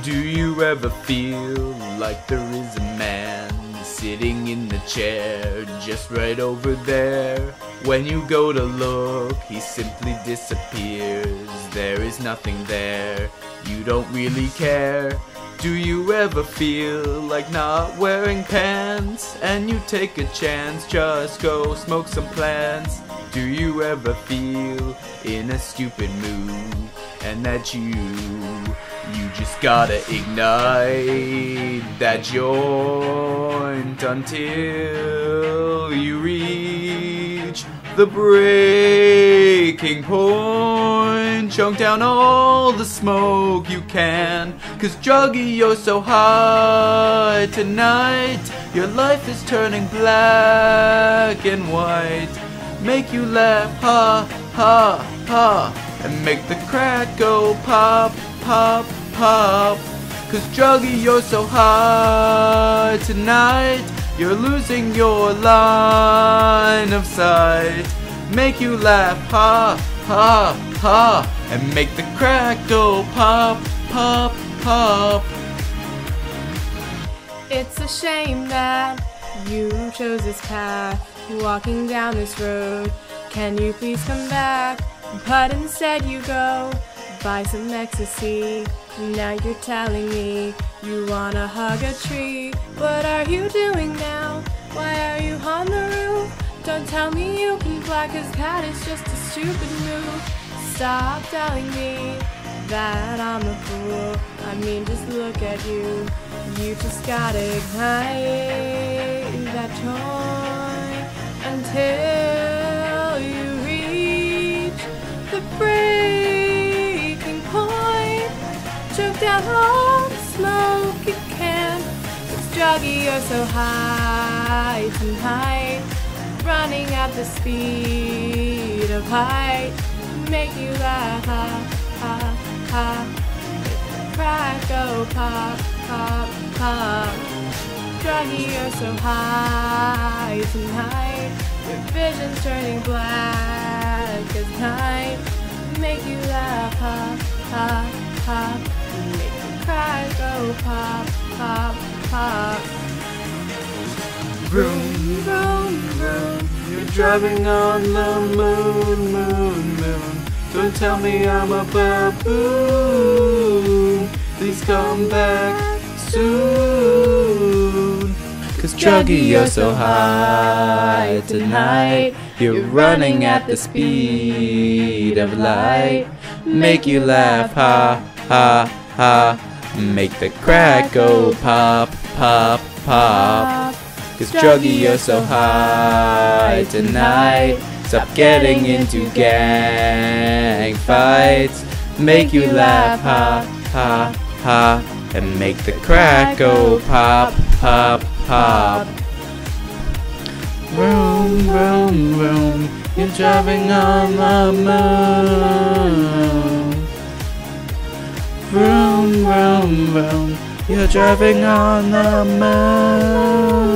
Do you ever feel like there is a man sitting in the chair just right over there? When you go to look, he simply disappears. There is nothing there, you don't really care. Do you ever feel like not wearing pants and you take a chance, just go smoke some plants? Do you ever feel in a stupid mood and that you just gotta ignite that joint until you reach the breaking point? Choke down all the smoke you can, 'cause Juggy, you're so high tonight. Your life is turning black and white. Make you laugh, ha, ha, ha, and make the crack go pop, pop, pop. 'Cause Juggy, you're so high tonight. You're losing your line of sight. Make you laugh, ha, ha, ha, and make the crack go pop, pop, pop. It's a shame that you chose this path, walking down this road. Can you please come back? But instead you go buy some ecstasy. Now you're telling me you wanna hug a tree. What are you doing now? Why are you on the roof? Don't tell me you can fly, 'cause that is just a stupid move. Stop telling me that I'm a fool. I mean, just look at you. You just gotta ignite that joint until you reach the breaking point. Choke down all the smoke you can. 'Cause Juggy, you're so high tonight, running at the speed of light. Make you laugh, ha, ha, ha. Make the crack go pop, pop, pop. Juggy, you're so high tonight. Your vision's turning black as night. Make you laugh, ha, ha, ha. Make the crack go pop, pop, pop. Vroom, vroom, vroom. You're driving on the moon, moon, moon. Don't tell me I'm a baboon. Please come back soon. 'Cause Juggy, you're so high tonight. You're running at the speed of light. Make you laugh, ha, ha, ha. Make the crack go pop, pop, pop. 'Cause Juggy, you're so high tonight. Stop getting into gang fights. Make you laugh, ha, ha, ha, and make the crack go pop, pop, pop. Vroom, vroom, vroom. You're driving on the moon. Vroom, vroom, vroom. You're driving on the moon.